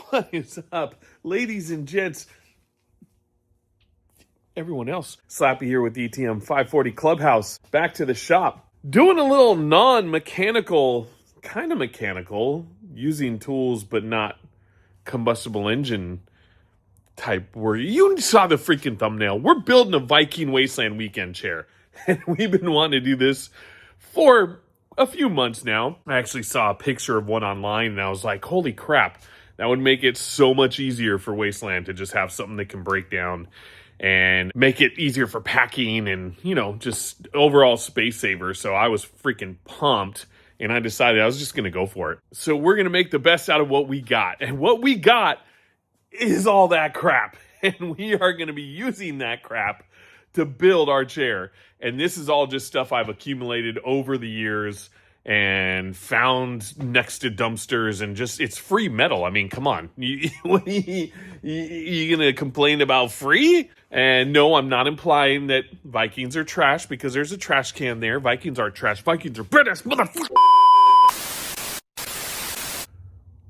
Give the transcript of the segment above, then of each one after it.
What is up, ladies and gents? Everyone else. Slappy here with ETM 540 Clubhouse. Back to the shop. Doing a little non-mechanical, kind of mechanical, using tools but not combustible engine type work. You saw the freaking thumbnail. We're building a Viking Wasteland weekend chair. And we've been wanting to do this for a few months now. I actually saw a picture of one online and I was like, holy crap. That would make it so much easier for Wasteland to just have something that can break down and make it easier for packing and, you know, just overall space saver. So I was freaking pumped and I decided I was just going to go for it. So we're going to make the best out of what we got. And what we got is all that crap. And we are going to be using that crap to build our chair. And this is all just stuff I've accumulated over the years and found next to dumpsters, and just, it's free metal. I mean, come on. You going to complain about free? And no, I'm not implying that Vikings are trash, because there's a trash can there. Vikings aren't trash. Vikings are British, motherfucker.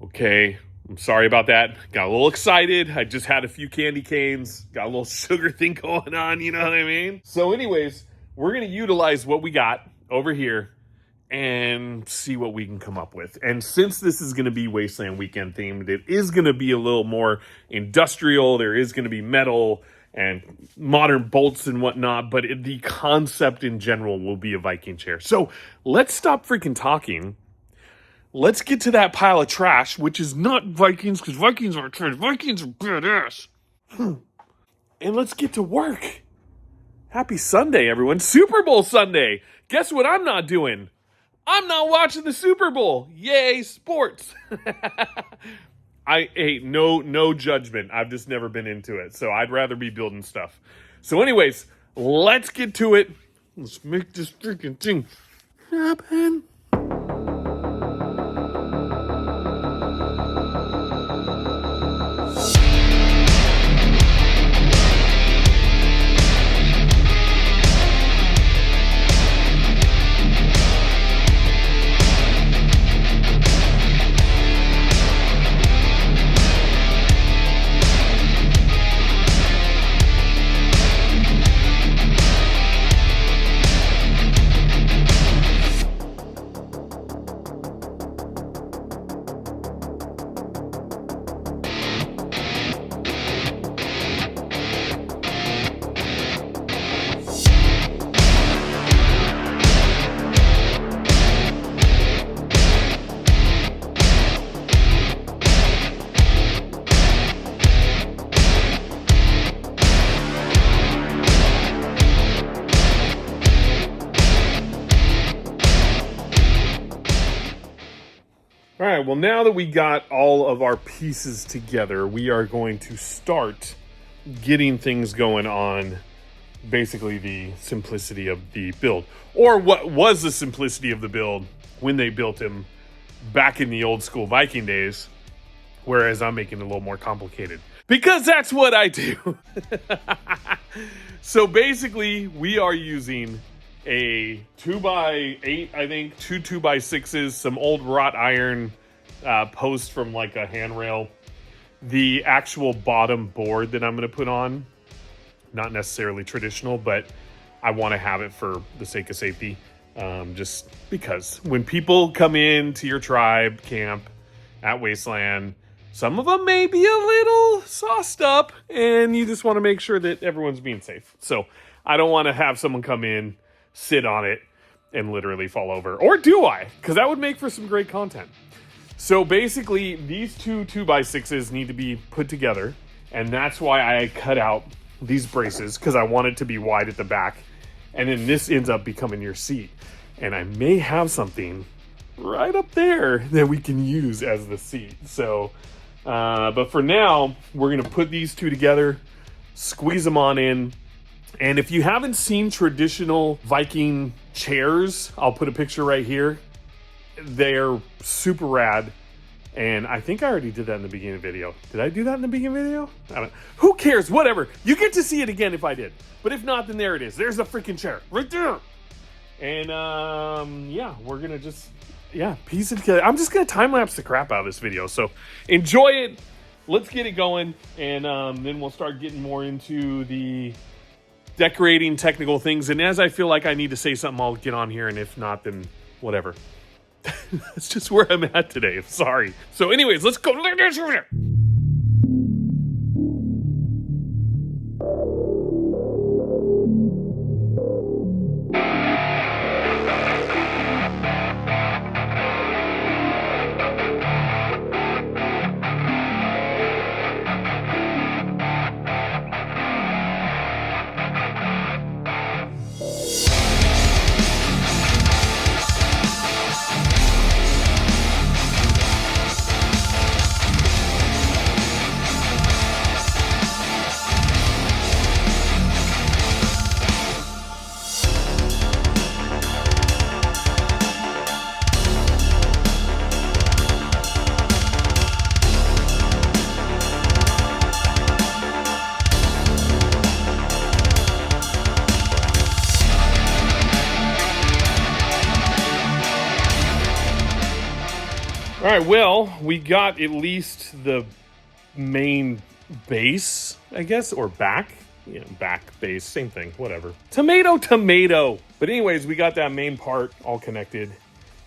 Okay, I'm sorry about that. Got a little excited. I just had a few candy canes. Got a little sugar thing going on, you know what I mean? So anyways, we're going to utilize what we got over here and see what we can come up with. And since this is going to be Wasteland weekend themed, it is going to be a little more industrial. There is going to be metal and modern bolts and whatnot, but the concept in general will be a Viking chair. So let's stop freaking talking. Let's get to that pile of trash, which is not Vikings, because Vikings aren't trash. Vikings are badass. And let's get to work. Happy Sunday, everyone. Super Bowl Sunday. Guess what I'm not doing? I'm not watching the Super Bowl. Yay, sports. No judgment. I've just never been into it. So I'd rather be building stuff. So anyways, let's get to it. Let's make this freaking thing happen. All right, well, now that we got all of our pieces together, we are going to start getting things going on basically the simplicity of the build. Or what was the simplicity of the build when they built him back in the old school Viking days, whereas I'm making it a little more complicated. Because that's what I do. So basically, we are using a 2x8, I think, two 2x6s, some old wrought iron posts from like a handrail. The actual bottom board that I'm going to put on, not necessarily traditional, but I want to have it for the sake of safety. Just because when people come in to your tribe camp at Wasteland, some of them may be a little sauced up, and you just want to make sure that everyone's being safe. So I don't want to have someone come in, sit on it, and literally fall over. Or do I? Because that would make for some great content. So basically, these two 2x6s need to be put together, and that's why I cut out these braces, because I want it to be wide at the back, and then this ends up becoming your seat. And I may have something right up there that we can use as the seat. So, but for now, we're going to put these two together, squeeze them on in. And if you haven't seen traditional Viking chairs, I'll put a picture right here. They're super rad. And I think I already did that in the beginning of the video. Did I do that in the beginning of the video? I don't, who cares? Whatever. You get to see it again if I did. But if not, then there it is. There's a freaking chair right there. And yeah, we're gonna just piece it together. I'm just gonna time lapse the crap out of this video. So enjoy it. Let's get it going, and then we'll start getting more into the decorating technical things. And as I feel like I need to say something, I'll get on here, and if not, then whatever. That's just where I'm at today. Sorry. So anyways, let's go. All right, well, we got at least the main base, I guess, or back. Back, base, same thing, whatever. Tomato. But anyways, we got that main part all connected.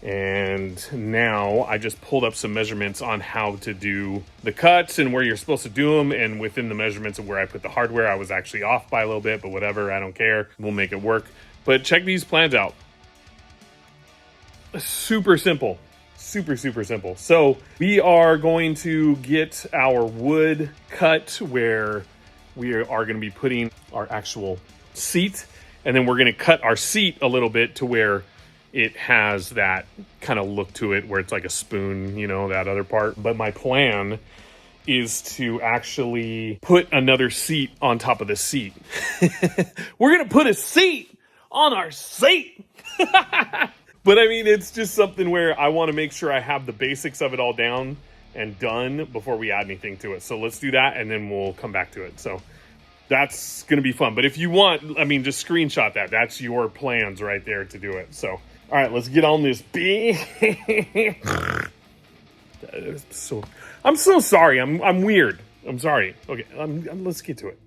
And now I just pulled up some measurements on how to do the cuts and where you're supposed to do them. And within the measurements of where I put the hardware, I was actually off by a little bit, but whatever, I don't care. We'll make it work. But check these plans out. Super simple. Super simple. So we are going to get our wood cut where we are going to be putting our actual seat, and then we're going to cut our seat a little bit to where it has that kind of look to it where it's like a spoon, that other part. But my plan is to actually put another seat on top of the seat. We're going to put a seat on our seat. But I mean, it's just something where I want to make sure I have the basics of it all down and done before we add anything to it. So let's do that, and then we'll come back to it. So that's going to be fun. But if you want, I mean, just screenshot that. That's your plans right there to do it. So, all right, let's get on this. I'm so sorry. I'm weird. I'm sorry. Okay, let's get to it.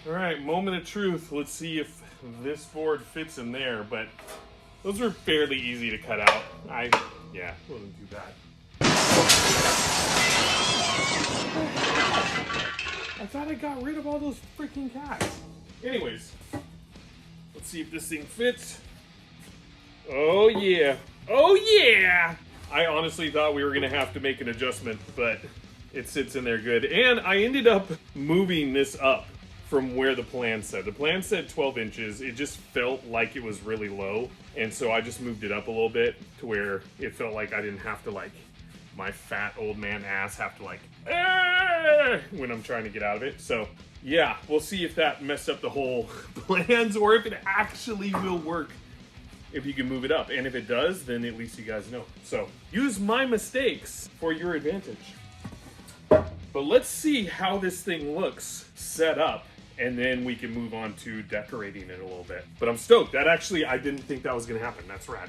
All right, moment of truth. Let's see if this board fits in there, but those are fairly easy to cut out. Wasn't too bad. I thought I got rid of all those freaking cats. Anyways, let's see if this thing fits. Oh yeah. I honestly thought we were gonna have to make an adjustment, but it sits in there good. And I ended up moving this up from where the plan said. The plan said 12 inches. It just felt like it was really low. And so I just moved it up a little bit to where it felt like I didn't have to, like, my fat old man ass have to, like, when I'm trying to get out of it. So yeah, we'll see if that messed up the whole plans or if it actually will work if you can move it up. And if it does, then at least you guys know. So use my mistakes for your advantage. But let's see how this thing looks set up, and then we can move on to decorating it a little bit. But I'm stoked. That actually, I didn't think that was gonna happen. That's rad.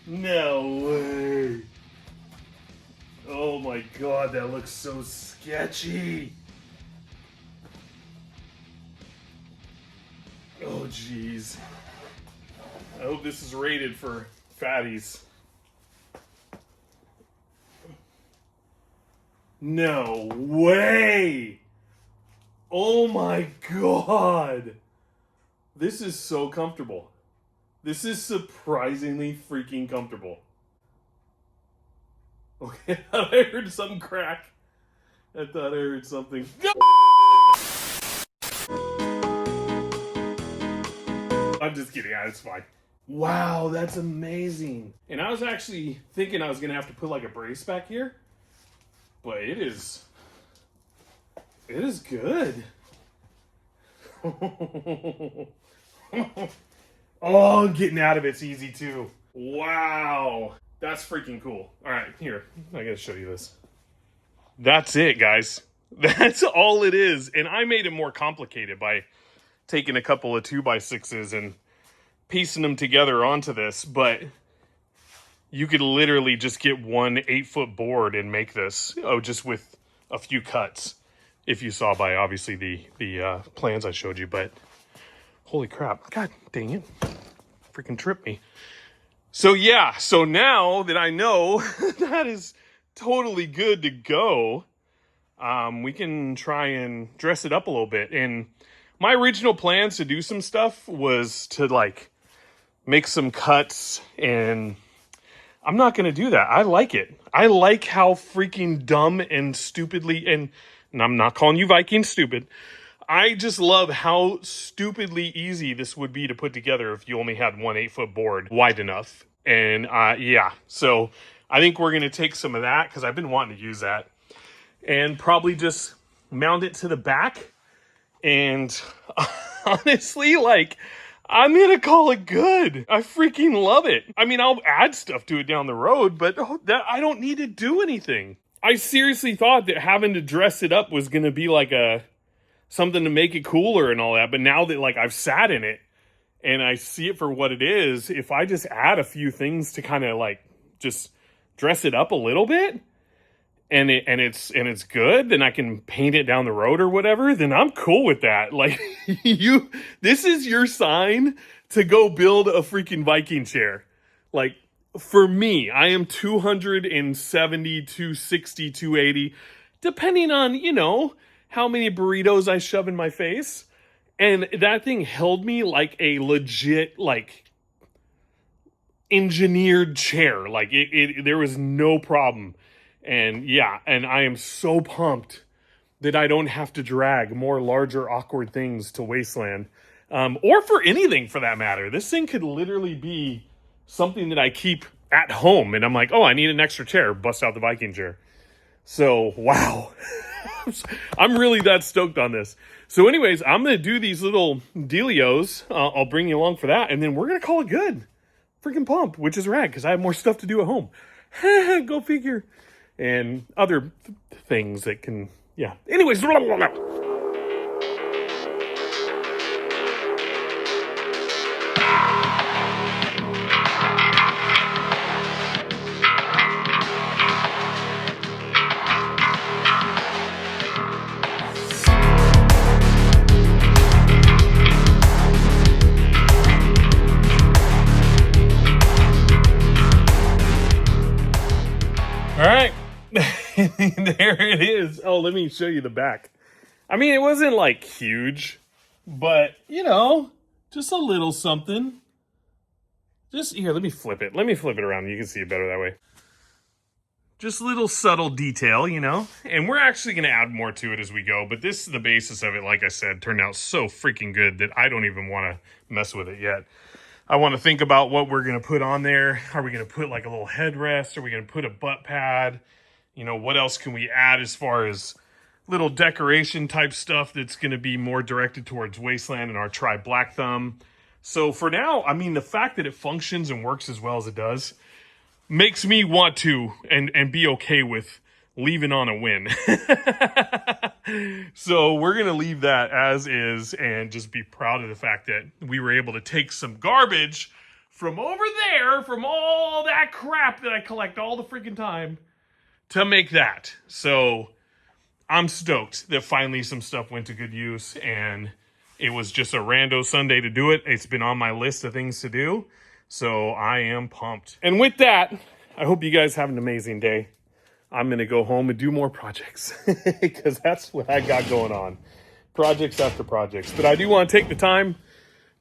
No way. Oh my god, that looks so sketchy. Oh jeez. I hope this is rated for fatties. No way. Oh my god. This is so comfortable. This is surprisingly freaking comfortable. Okay, I heard something crack. I thought I heard something. I'm just kidding. It's fine. Wow, that's amazing. And I was actually thinking I was gonna have to put like a brace back here, but it is good. Oh, getting out of it's easy too. Wow, that's freaking cool. All right, here, I gotta show you this. That's it, guys. That's all it is. And I made it more complicated by taking a couple of 2x6s and piecing them together onto this, but you could literally just get one 8-foot board and make this, just with a few cuts, if you saw by obviously the plans I showed you. But holy crap, god dang it, freaking tripped me. So yeah, so now that I know that is totally good to go, we can try and dress it up a little bit. And my original plans to do some stuff was to like make some cuts, and I'm not going to do that. I like it. I like how freaking dumb and stupidly, and I'm not calling you Viking stupid. I just love how stupidly easy this would be to put together if you only had one 8-foot board wide enough. And yeah, so I think we're going to take some of that because I've been wanting to use that and probably just mount it to the back. And honestly, like, I'm going to call it good. I freaking love it. I mean, I'll add stuff to it down the road, but I don't need to do anything. I seriously thought that having to dress it up was going to be like something to make it cooler and all that. But now that like I've sat in it and I see it for what it is, if I just add a few things to kind of like just dress it up a little bit, and it's good, then I can paint it down the road or whatever, then I'm cool with that. Like, this is your sign to go build a freaking Viking chair. Like, for me, I am 270, 260, 280, depending on, how many burritos I shove in my face. And that thing held me like a legit, like, engineered chair. Like, there was no problem. And yeah, and I am so pumped that I don't have to drag more larger, awkward things to Wasteland. Or for anything for that matter. This thing could literally be something that I keep at home. And I'm like, oh, I need an extra chair. Bust out the Viking chair. So, wow. I'm really that stoked on this. So anyways, I'm going to do these little dealios. I'll bring you along for that. And then we're going to call it good. Freaking pumped, which is rad because I have more stuff to do at home. Go figure. And other things that can, yeah. Anyways, blah, blah, blah. All right. There it is. Oh, let me show you the back. I mean, it wasn't like huge, but just a little something. Just here, let me flip it. Let me flip it around. You can see it better that way. Just a little subtle detail, and we're actually going to add more to it as we go. But this is the basis of it. Like I said, turned out so freaking good that I don't even want to mess with it yet. I want to think about what we're going to put on there. Are we going to put like a little headrest? Are we going to put a butt pad? What else can we add as far as little decoration type stuff that's going to be more directed towards Wasteland and our Tribe Black Thumb. So for now, I mean, the fact that it functions and works as well as it does makes me want to and be okay with leaving on a win. So we're going to leave that as is and just be proud of the fact that we were able to take some garbage from over there, from all that crap that I collect all the freaking time, to make that. So I'm stoked that finally some stuff went to good use, and it was just a rando Sunday to do it. It's been on my list of things to do, so I am pumped. And with that, I hope you guys have an amazing day. I'm going to go home and do more projects because that's what I got going on. Projects after projects. But I do want to take the time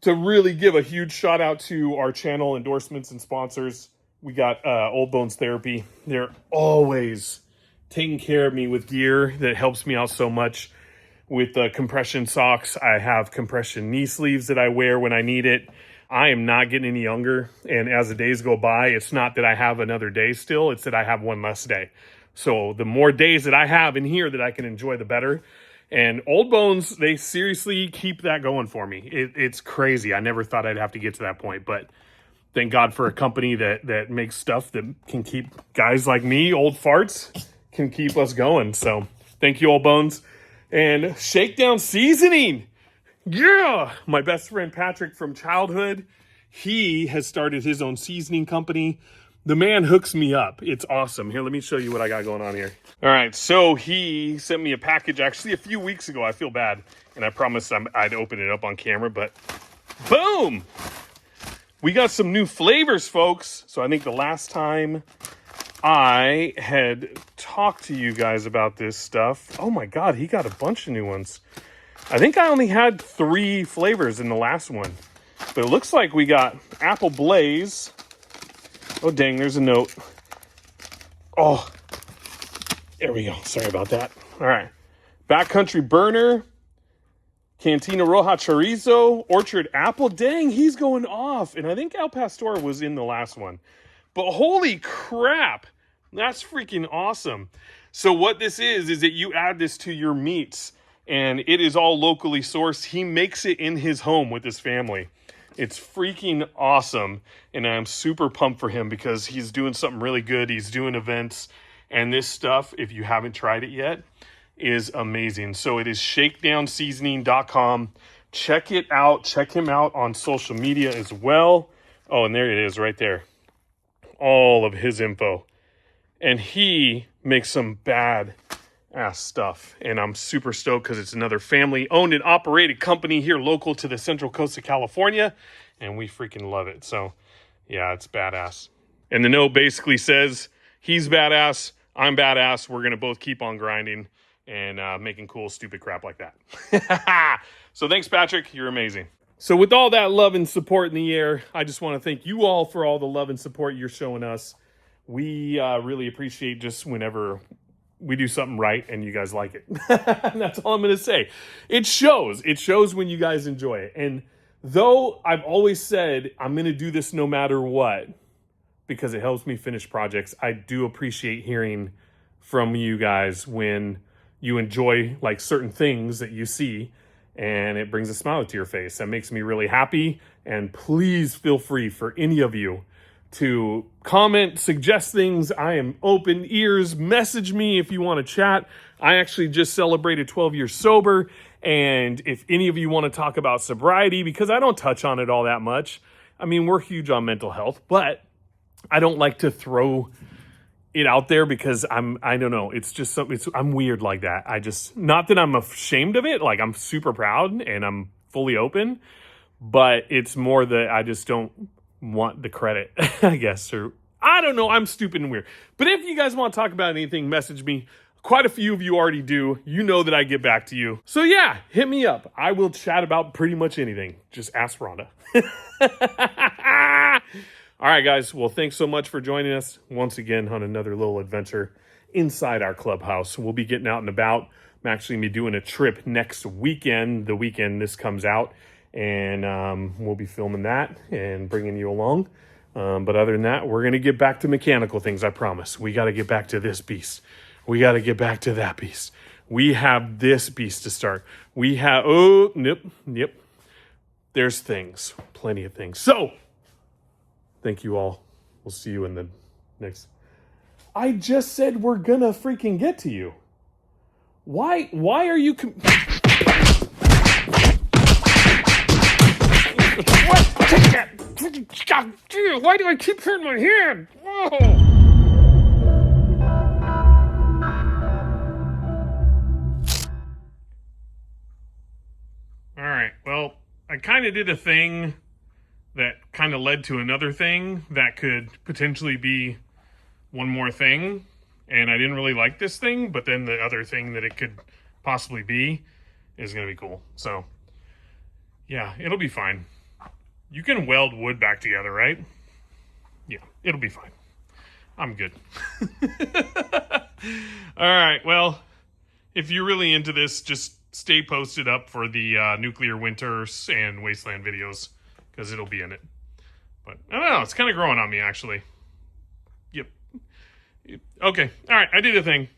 to really give a huge shout out to our channel endorsements and sponsors. We got Old Bones Therapy. They're always taking care of me with gear that helps me out so much. With compression socks, I have compression knee sleeves that I wear when I need it. I am not getting any younger, and as the days go by, it's not that I have another day still, it's that I have one less day. So the more days that I have in here that I can enjoy, the better. And Old Bones, they seriously keep that going for me. It's crazy. I never thought I'd have to get to that point, but thank God for a company that makes stuff that can keep guys like me, old farts, can keep us going. So thank you, Old Bones. And Shakedown Seasoning. Yeah, my best friend Patrick from childhood, he has started his own seasoning company. The man hooks me up. It's awesome. Here, let me show you what I got going on here. All right, so he sent me a package actually a few weeks ago. I feel bad, and I promised I'd open it up on camera, but boom! We got some new flavors, folks. So I think the last time I had talked to you guys about this stuff, oh my God, he got a bunch of new ones. I think I only had 3 flavors in the last one, but it looks like we got Apple Blaze. Oh, dang, there's a note. Oh, there we go. Sorry about that. All right. Backcountry Burner, Cantina Roja Chorizo, Orchard Apple. Dang, he's going off. And I think El Pastor was in the last one. But holy crap, that's freaking awesome. So what this is that you add this to your meats, and it is all locally sourced. He makes it in his home with his family. It's freaking awesome, and I'm super pumped for him because he's doing something really good. He's doing events, and this stuff, if you haven't tried it yet, is amazing. So it is shakedownseasoning.com. Check it out. Check him out on social media as well. Oh, and there it is right there. All of his info. And he makes some bad ass stuff, and I'm super stoked because it's another family owned and operated company here local to the Central Coast of California, and we freaking love it. So yeah, it's badass. And the note basically says he's badass, I'm badass, we're gonna both keep on grinding and making cool stupid crap like that. So thanks, Patrick, you're amazing. So with all that love and support in the air, I just want to thank you all for all the love and support you're showing us. We really appreciate just whenever we do something right and you guys like it. That's all I'm going to say. It shows. It shows when you guys enjoy it. And though I've always said I'm going to do this no matter what, because it helps me finish projects, I do appreciate hearing from you guys when you enjoy like certain things that you see, and it brings a smile to your face. That makes me really happy. And please feel free for any of you to comment, suggest things. I am open ears. Message me if you want to chat. I actually just celebrated 12 years sober. And if any of you want to talk about sobriety, because I don't touch on it all that much. I mean, we're huge on mental health, but I don't like to throw it out there because I don't know. It's just something, I'm weird like that. Not that I'm ashamed of it. Like, I'm super proud and I'm fully open, but it's more that I just don't want the credit, I guess, or I don't know. I'm stupid and weird. But if you guys want to talk about anything, message me. Quite a few of you already do. You know that I get back to you. So yeah, hit me up. I will chat about pretty much anything. Just ask Rhonda. All right, guys. Well, thanks so much for joining us once again on another little adventure inside our clubhouse. We'll be getting out and about. I'm actually going to be doing a trip next weekend, the weekend this comes out. And we'll be filming that and bringing you along. But other than that, we're going to get back to mechanical things, I promise. We got to get back to this beast. We got to get back to that beast. We have this beast to start. We have, yep. There's things, plenty of things. So, thank you all. We'll see you in the next. I just said we're gonna freaking get to you. Why are you... What? Take that! Why do I keep hurting my hand? Whoa! Alright, well, I kind of did a thing that kind of led to another thing that could potentially be one more thing, and I didn't really like this thing, but then the other thing that it could possibly be is going to be cool. So, yeah, it'll be fine. You can weld wood back together, right? Yeah, it'll be fine. I'm good. Alright, well, if you're really into this, just stay posted up for the Nuclear Winters and Wasteland videos, because it'll be in it. But, I don't know, it's kind of growing on me, actually. Yep. Okay, alright, I did a thing.